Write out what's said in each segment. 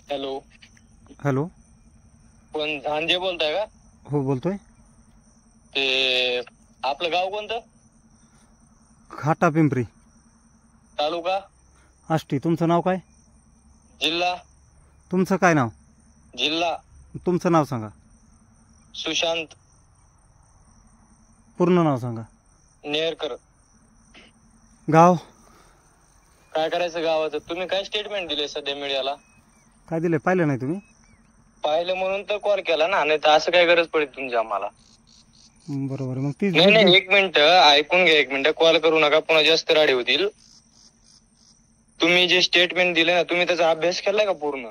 Hello. Hello. कोण झांजे बोलताय का? हो बोलतोय. ते आपलं गाव कोणतं? घाटा पिंपरी, तालुका आष्टी. तुमचं नाव काय? जिल्हा तुमचं काय नाव? जिल्हा तुमचं नाव सांगा. सुशांत पूर्ण नाव सांगा. नेरकर. गाव काय करायचं गावाचं? तुम्ही काय स्टेटमेंट दिले सध्या मीडियाला? काय दिले पाहिलं नाही तुम्ही? पाहिलं म्हणून तर कॉल केला ना, नाही तर असं काय गरज पडेल तुमची आम्हाला? बरोबर. मग ती नाही एक मिनिट ऐकून घ्या, एक मिनिट. कॉल करू नका, पुन्हा जास्त राडे होतील. तुम्ही जे स्टेटमेंट दिले ना, तुम्ही त्याचा अभ्यास केलाय का पूर्ण?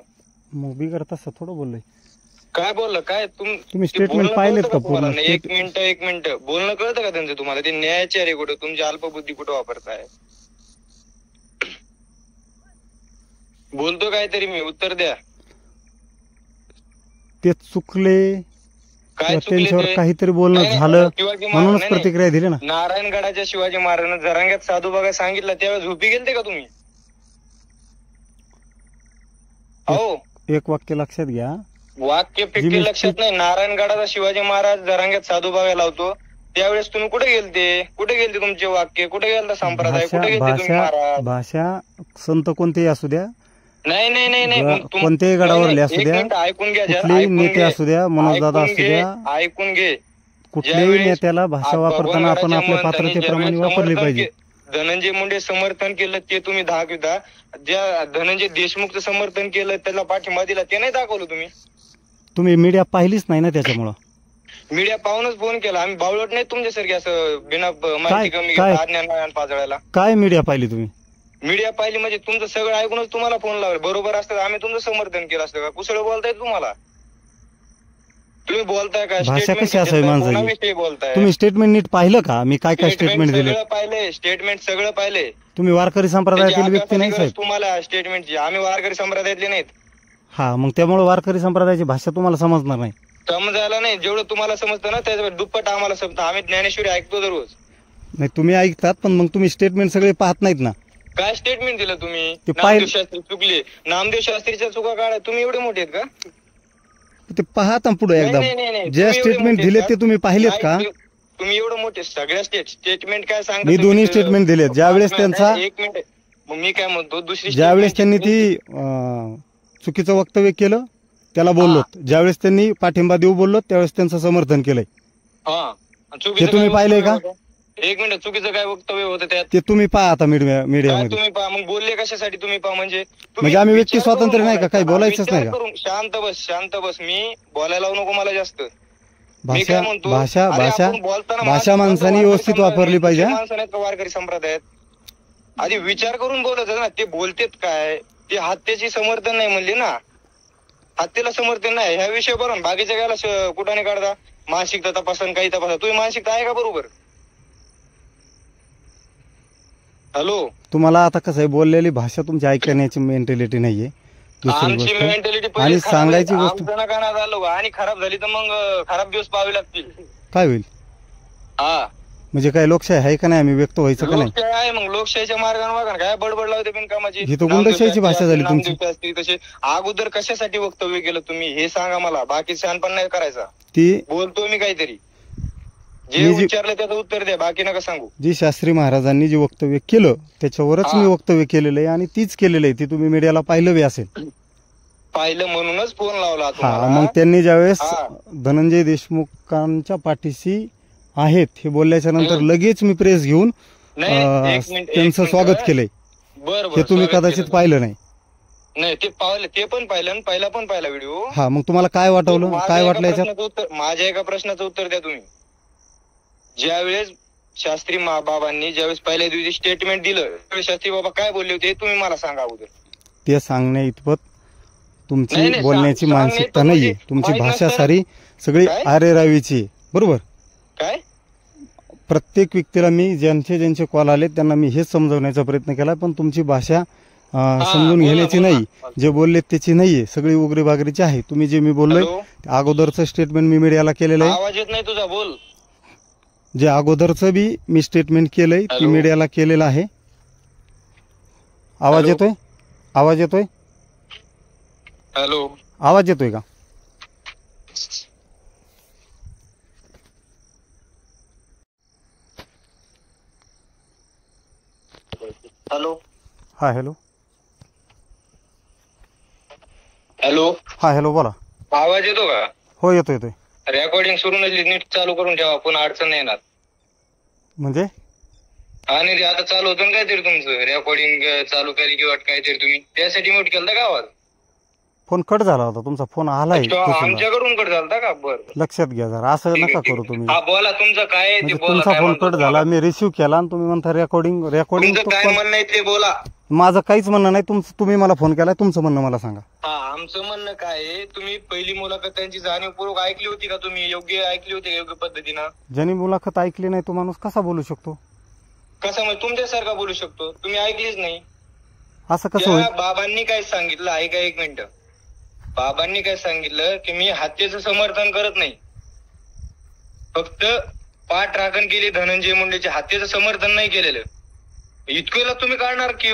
मग बिगर तसं थोडं बोललोय. काय बोललं? काय तुम्ही स्टेटमेंट पाहिलेत का पूर्ण? एक मिनिट बोलणं कळतं का त्यांचं तुम्हाला? ते न्यायाचे आहे कुठं? तुमची अल्पबुद्धी कुठं वापरताय? बोलतो काहीतरी मी, उत्तर द्या. ते चुकले, काय चुकले? त्यांच्यावर काहीतरी बोलणं झालं म्हणूनच प्रतिक्रिया दिली ना. नारायणगडाच्या शिवाजी महाराजांना जरांग्यात साधू बघा सांगितलं, त्यावेळेस झोपी गेलते का तुम्ही? हो, एक वाक्य लक्षात घ्या. वाक्य फिक्की लक्षात नाही. नारायणगडाचा शिवाजी महाराज जरांग्यात साधू बघायला लावतो, त्यावेळेस तुम्ही कुठे गेलते? कुठे गेलते तुमचे वाक्य? कुठे गेलता संप्रदाय? कुठे गेलते तुम्ही महाराज? भाषा संत कोणतेही असू द्या, नाही कोणत्याही गडावरले असू द्या, ऐकून घ्या, कुठलेही नेते असू द्या, मनोजदादा असू द्या, ऐकून घे. कुठल्याही नेत्याला भाषा वापरताना आपण आपल्या पात्रतेप्रमाणे वापरली पाहिजे. धनंजय मुंडे समर्थन केलं ते तुम्ही दाखविता, ज्या धनंजय देशमुखचं समर्थन केलं त्याला पाठिंबा दिला ते नाही दाखवलं तुम्ही. तुम्ही मीडिया पाहिलीच नाही ना, त्याच्यामुळं. मीडिया पाहूनच फोन केला आम्ही. बावळट नाही तुमच्यासारखे असं बिना माहिती कमी अज्ञान पाजळायला. काय मीडिया पाहिली तुम्ही? मीडिया पाहिली म्हणजे तुमचं सगळं ऐकूनच तुम्हाला फोन लावला. बरोबर असतं आम्ही तुमचं समर्थन केलं असतं का? कुसळ बोलताय तुम्हाला. तुम्ही बोलताय का? भाषा कशी असावी माणसाची? बोलताय तुम्ही स्टेटमेंट नीट पाहिलं का? मी काय काय स्टेटमेंट दिले? पाहिले स्टेटमेंट सगळं पाहिले. तुम्ही वारकरी संप्रदायातील व्यक्ती नाही साहेब. तुम्हाला स्टेटमेंटची, आम्ही वारकरी संप्रदायातले नाहीत. हा, मग त्यामुळे वारकरी संप्रदायाची भाषा तुम्हाला समजणार नाही. समजायला नाही, जेवढं तुम्हाला समजतं ना त्याच्या दुप्पट आम्हाला समजतं. आम्ही ज्ञानेश्वरी ऐकतो दररोज. नाही तुम्ही ऐकतात, पण मग तुम्ही स्टेटमेंट सगळे पाहत नाहीत ना. काय स्टेटमेंट दिलं तुम्ही? ते नामदेव शास्त्री चुकले. नामदेव शास्त्रीच्या चुका काढा. तुम्ही एवढे मोठे आहेत का? ते पहा आता पुढे एकदा. जे स्टेटमेंट दिले ते तुम्ही पाहिलेत का? तुम्ही एवढं मोठे सगळ्या स्टेटमेंट काय सांगता? मी दोन्ही स्टेटमेंट दिले. ज्यावेळेस त्यांचा, एक मिनिट, मग मी काय म्हणतो, दुसरी ज्यावेळेस त्यांनी ती चुकीचं वक्तव्य केलं त्याला बोललो, ज्यावेळेस त्यांनी पाठिंबा देऊ बोललो त्यावेळेस त्यांचं समर्थन केलंय. ते तुम्ही पाहिलंय का? एक मिनिट, चुकीचं काय वक्तव्य होतं त्यात? ते तुम्ही पहा आता मीडियामध्ये. तुम्ही पहा. मग बोलले कशासाठी तुम्ही पहा? म्हणजे आम्ही व्यक्ती स्वातंत्र्य नाही का? काही बोलायचंच नाही का? शांत बस. मी बोलायला लावू नको मला जास्त. भाषा माणसाने व्यवस्थित वापरली पाहिजे. माणसाने वारकरी संप्रदायात आधी विचार करून बोलत ना. ते बोलतेत काय? ते हत्येची समर्थन नाही म्हणले ना. हत्येला समर्थन नाही ह्या विषयावरून बाकीच्या गायला कुठाने काढता. मानसिकता तपासन, काही तपासा. तुम्ही मानसिकता आहे का बरोबर? हॅलो, तुम्हाला आता कसं आहे, बोललेली भाषा तुमची ऐकण्याची मेंटॅलिटी नाहीये. आमची मेंटॅलिटी आणि सांगायची गोष्ट झालो आणि खराब झाली तर मग खराब दिवस पाहावे लागतील. काय होईल? हा, म्हणजे काय लोकशाही आहे का नाही? आम्ही व्यक्त व्हायचं का नाही? लोकशाही आहे. मग लोकशाहीच्या मार्गाने वागा. काय बडबड लावते बिनकामाची? ही तर गुंडशाहीची भाषा झाली तुमची. तसे अगोदर कशासाठी वक्तव्य केलं तुम्ही हे सांगा मला. बाकी शहाणपण नाही करायचा. ती बोलतो मी काहीतरी, जे विचारलं त्याचं उत्तर द्या, बाकी नका सांगू. जी शास्त्री महाराजांनी जे वक्तव्य केलं त्याच्यावरच मी वक्तव्य केलेलं आहे आणि तीच केलेलं आहे. ती तुम्ही मीडियाला पाहिलं बी असेल. पाहिलं म्हणूनच फोन लावला. हा, मग त्यांनी ज्यावेळेस धनंजय देशमुखांच्या पाठीशी आहेत हे बोलल्याच्या नंतर लगेच मी प्रेस घेऊन त्यांचं स्वागत केलंय. हे तुम्ही कदाचित पाहिलं नाही. नाही, ते पाहिलं, ते पण पाहिलं आणि पहिला पण पाहिला व्हिडिओ. हा, मग तुम्हाला काय वाटवलं? काय वाटलं याच्यात? माझ्या एका प्रश्नाचं उत्तर द्या तुम्ही. ज्यावेळेस शास्त्री बाबांनी ज्यावेळेस पहिल्या दिवशी स्टेटमेंट दिलं, शास्त्री बाबा काय बोलले होते तुम्ही मला सांगा अगोदर. ते सांगण्या इतपत तुमची बोलण्याची मानसिकता नाहीये. तुमची भाषा सारी सगळी आरेरावीची. बरोबर? काय? प्रत्येक व्यक्तीला मी ज्यांचे कॉल आले त्यांना मी हेच समजवण्याचा प्रयत्न केला, पण तुमची भाषा समजून घेण्याची नाही, जे बोलले त्याची नाहीये, सगळी उगरी बागरीची आहे. तुम्ही जे मी बोललोय अगोदरचं स्टेटमेंट मी मीडियाला केलेलं आहे. आवाज येत नाही तुझा, बोल. जे अगोदरचं बी मी स्टेटमेंट केलंय ती मीडियाला केलेलं आहे. आवाज येतोय? आवाज येतोय? हॅलो, आवाज येतोय का? हॅलो, हा हॅलो. हॅलो, हा हॅलो, बोला. आवाज येतो का? हो येतो येतोय. रेकॉर्डिंग सुरू नसली नीट चालू करून ठेवा, पुन्हा अडचण नाही येणार. म्हणजे आणि ते आता चालू होतं ना काहीतरी तुमचं रेकॉर्डिंग चालू केली किंवा काहीतरी तुम्ही त्यासाठी म्यूट केलता का आवाज? फोन कट झाला होता, तुमचा फोन आलाय दुसरा. आमच्याकडून कट झालता का? बरं लक्षात घ्या जरा, असं ठीक नका आहे, करू तुम्ही. हा बोला, तुमचं काय आहे ते म्हणजे बोला. तुमचा काय फोन म्हणतो कट झाला, मी रिसिव्ह केला आणि तुम्ही म्हणता रेकॉर्डिंग तुमचं काय म्हणणं आहे ते बोला. माझं काहीच म्हणणं नाही. तुम्ही मला फोन केलाय, तुमचं म्हणणं मला सांगा. हा, आमचं म्हणणं काय आहे, तुम्ही पहिली मुलाखत त्यांची जाणीवपूर्वक ऐकली होती का? तुम्ही योग्य ऐकली होती का योग्य पद्धतीनं? ज्यांनी मुलाखत ऐकली नाही तो माणूस कसा बोलू शकतो? कसं म्हणजे तुमच्यासारखा बोलू शकतो? तुम्ही ऐकलीच नाही. असं कसं होईल? बाबांनी काय सांगितलं ऐका एक मिनिट. बाबांनी काय सांगितलं की मी हत्येचं समर्थन करत नाही, फक्त पाठ राखण केली धनंजय मुंडेच्या हत्येचं समर्थन नाही केलेलं. इतकेला तुम्ही काढणार की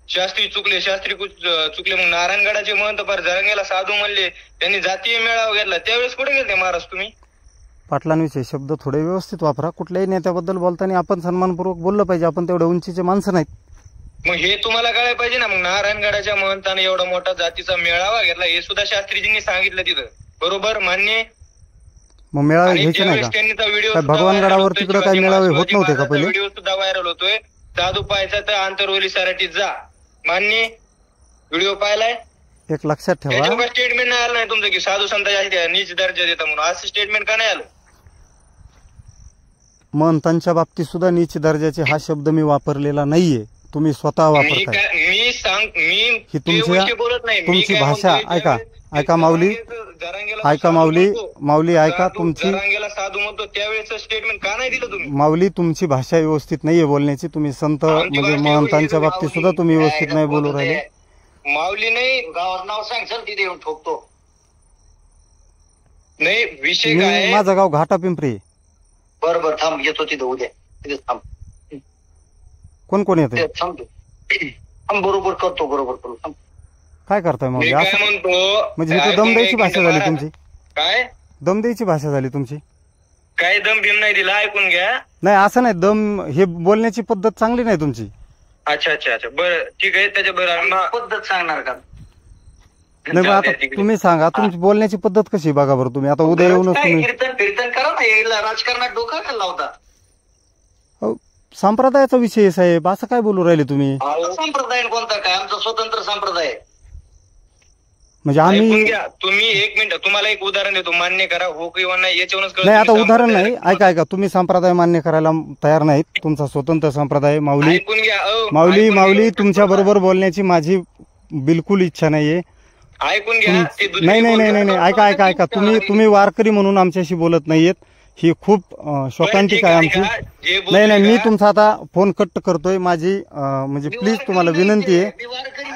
शास्त्री चुकले, शास्त्री चुकले. मग नारायणगडाचे महंत फार जरंगेला साधू म्हणले, त्यांनी जातीय मेळावा घेतला, त्यावेळेस कुठे गेले महाराज तुम्ही? पाटलांविषयी शब्द थोडे व्यवस्थित वापरा. कुठल्याही नेत्याबद्दल बोलताना आपण सन्मानपूर्वक बोललं पाहिजे. आपण तेवढ्या उंचीचे माणसं नाहीत. मग हे तुम्हाला कळायला पाहिजे ना. मग नारायणगडाच्या महंताने एवढा मोठा जातीचा मेळावा घेतला, हे सुद्धा शास्त्रीजींनी सांगितलं तिथं. बरोबर, मान्य. मग मेळावे घ्यायचे नाही का? त्यांनी व्हिडिओ भगवानगडावर तिकडे काही मेळावे होत नव्हते का पहिले? व्हिडिओ सुद्धा व्हायरल होतोय. साधू पाहायचा तर आंतरवली सराटीत जा. मान्य, व्हिडिओ पाहिलाय. एक लक्षात ठेवा, स्टेटमेंट नाही आलं नाही तुमचं की साधू संतांच्या नीच दर्जा देता म्हणून, असं स्टेटमेंट का नाही आलं? महंतांच्या बाबतीत सुद्धा नीच दर्जाचे हा शब्द मी वापरलेला नाहीये, तुम्ही स्वतः वापरताय. मी तुमची भाषा ऐका. ऐका माऊली, ऐका माऊली ऐका. तुमची साधू म्हणतो त्यावेळेस स्टेटमेंट का नाही दिलं तुम्ही? माऊली, तुमची भाषा व्यवस्थित नाहीये बोलण्याची. तुम्ही संत म्हणजे महंतांच्या बाबतीत सुद्धा तुम्ही व्यवस्थित नाही बोलू राहिले. माऊली नाही, गावात नाव सांगशाल तिथे येऊन ठोकतो. नाही विषय काय, माझं गाव घाटा पिंपरी. बरोबर, थांब येतो तिथं उद्या. तिथेच थांब. कोण कोण येते? थांब, बरोबर करतो, बरोबर करतो. काय करताय मग? काय म्हणतो म्हणजे ही दम द्यायची भाषा झाली तुमची. काय दम द्यायची भाषा झाली तुमची? काय दम बिम नाही दिला, ऐकून घ्या. नाही असं नाही, दम हे बोलण्याची पद्धत चांगली नाही तुमची. अच्छा अच्छा अच्छा, बरं ठीक आहे. त्याच्या बरं पद्धत सांगणार का? नाही, आता तुम्ही सांगा तुमची बोलण्याची पद्धत कशी बघा बरं. तुम्ही आता उद्या येऊनच तुम्ही कीर्तन करा ना, यायला राजकारणात डोका का लावता? संप्रदायाचा विषय आहे साहेब, असं काय बोलू राहिले तुम्ही? संप्रदाय कोणता काय? आमचा स्वतंत्र संप्रदाय. म्हणजे आम्ही तुम्ही एक मिनिट, तुम्हाला एक उदाहरण देतो, मान्य करा हो किंवा नाही याच्यावरूनच. नाही आता उदाहरण नाही, ऐका. तुम्ही संप्रदाय मान्य करायला तयार नाहीत, तुमचा स्वतंत्र संप्रदाय. माऊली ऐकून घ्या. माऊली तुमच्या बरोबर बोलण्याची माझी बिलकुल इच्छा नाहीये. ऐकून घ्या. नाही ऐका. तुम्ही वारकरी म्हणून आमच्याशी बोलत नाहीयेत, ही खूप शोकांतिक आहे आमची. नाही मी तुमचा आता फोन कट करतोय. माझी म्हणजे प्लीज तुम्हाला विनंती आहे.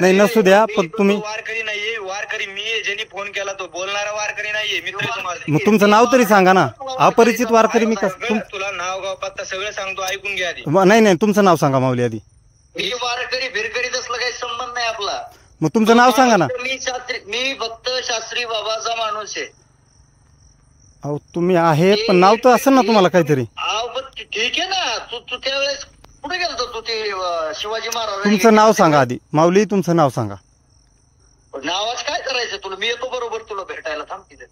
नाही नसू द्या, पण तुम्ही वारकरी नाहीये. वारकरी मी आहे, ज्यांनी फोन केला तो बोलणारा वारकरी नाहीये. मित्र मग तुमचं नाव तरी सांगा ना. अपरिचित वारकरी मी तुला नाव गाव पत्ता सगळं सांगतो, ऐकून घ्या आधी. नाही तुमचं नाव सांगा माऊली आधी. मी वारकरी भिरकरी तसला काही संबंध नाही आपला. मग तुमचं नाव सांगा ना. मी फक्त शास्त्री बाबाचा माणूस आहे. अहो तुम्ही आहेत, पण नाव तर असेल ना तुम्हाला काहीतरी. ठीक आहे ना. तू त्यावेळेस कुठे गेलतो? तू ते शिवाजी महाराज. तुमचं नाव सांगा आधी माऊली, तुमचं नाव सांगा. नावाच काय करायचं तुला? मी येतो बरोबर तुला भेटायला. थांब तिथे.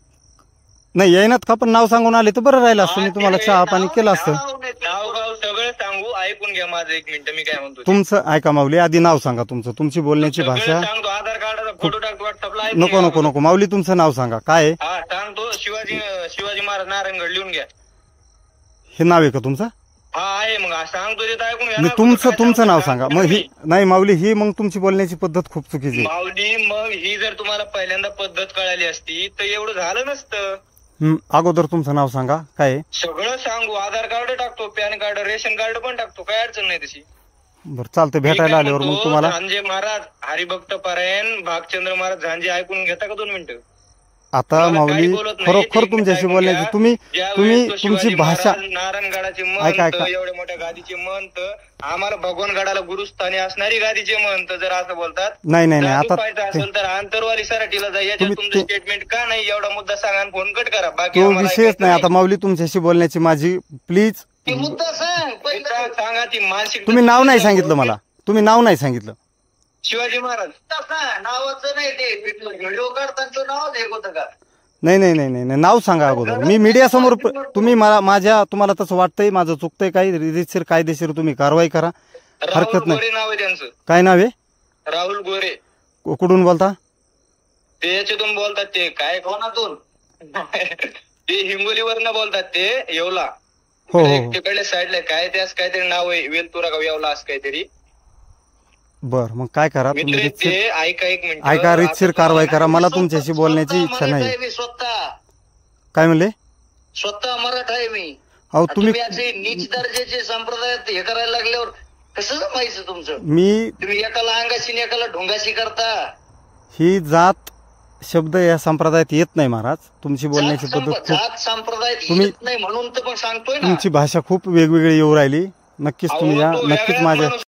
नाही येईनात का? पण नाव सांगून आले तर बरं राहिलं असतं, मी तुम्हाला चहा पाणी केलं असतं. नाव गाव सगळं सांगू, ऐकून घ्या माझं एक मिनिट. मी काय म्हणतो तुमचं ऐका माऊली, आधी नाव सांगा तुमचं, तुमची बोलण्याची भाषा. सांगतो, आधार कार्डाचा फोटो टाकतो व्हॉट्सअपला. नको माऊली, तुमचं नाव सांगा काय. हा सांगतो, शिवाजी महाराज नारायणगड लिहून घ्या. हे नाव आहे का तुमचं? हा आहे. मग सांगतो ते ऐकून घ्या. तुमचं नाव सांगा. मग ही नाही माऊली, ही मग तुमची बोलण्याची पद्धत खूप चुकीची. माऊली मग ही जर तुम्हाला पहिल्यांदा पद्धत कळाली असती तर एवढं झालं नसतं. अगोदर तुमचं नाव सांगा काय. सगळं सांगू, आधार कार्ड टाकतो, पॅन कार्ड, रेशन कार्ड पण टाकतो, काय अडचण नाही तशी. बरं चालतं, भेटायला आल्यावर मग तुम्हाला. झांजे महाराज, हरिभक्त पारायण भागचंद्र महाराज झांजे, ऐकून घेता का 2 मिनिटं? आता मला माऊली काही बोलत नाही. खरोखर ते तुमच्याशी ऐकून बोलण्याची घ्या. तुम्ही ज्यावेळेस तुम्ही तो तुमची शिवाजी भाषा महाराज, नारायणगडाचे ऐका, महंत, ऐका. एवढ्या मोठ्या गादीचे महंत, आम्हाला भगवानगडाला गुरुस्थानी असणारी गादीचे महंत जर असं बोलतात, नाही नाही नाही जादू आता पाहायचं असेल तर आंतरवाली सराठीला जा. याच्यात तुम्ही तुमचं ते- स्टेटमेंट का नाही एवढा मुद्दा सांगा आणि फोन कट करा. बाकी तो आम्हाला विषयच ऐकायचं नाही. आता माऊली तुमच्याशी बोलण्याची माझी प्लीज ते मुद्दा सांग पहिला सांगा. ती मानसिक तुम्ही नाव नाही सांगितलं मला, तुम्ही नाव नाही सांगितलं. शिवाजी महाराज नावाचं नाही ते व्हिडिओ काढताना नाव हे होतं का? नाही नाही नाही नाही नाही, नाव सांगा अगोदर. मी मीडिया समोर तुम्ही माझ्या तुम्हाला तसं वाटतंय माझं चुकतंय काही रितसर कायदेशीर तुम्ही कारवाई करा, राहुल हरकत नाही. गोरे नाव आहे त्यांचं. काय नाव आहे? राहुल गोरे. कुठून बोलता? ते याच्यातून बोलतात. ते काय कोणातून? ते हिंगोलीवरनं बोलतात. ते येवला हो हो हो. तिकडल्या साईडला काय त्यास काहीतरी नाव आहे, वेलतुरा का येवला असं काहीतरी. बर मग काय करा तुम्ही मित्र रीतसर ते ऐका एक मिनिट. ऐका, रीतसर कारवाई करा. मला तुमच्याशी बोलण्याची स्वतः इच्छा मराठा नाही. आहे मी स्वतः काय म्हणले? स्वतः मराठा आहे मी. अहो तुम्ही तुम्ही असे नीच दर्जाचे संप्रदाय हे करायला लागल्यावर कसं जमायचं तुमचं? मी तुम्ही एकाला अंगाशी आणि एकाला ढोंगाशी करता. ही जात शब्द या संप्रदायात येत नाही महाराज. तुमची बोलण्याची पद्धत खूप, जात संप्रदायात तुम्ही- येत नाही म्हणून तर पण सांगतोय ना. तुमची भाषा खूप वेगवेगळी येऊ राहिली. नक्कीच तुम्ही या, अहो, तो नक्कीच वेगळाच माझ्या माणूस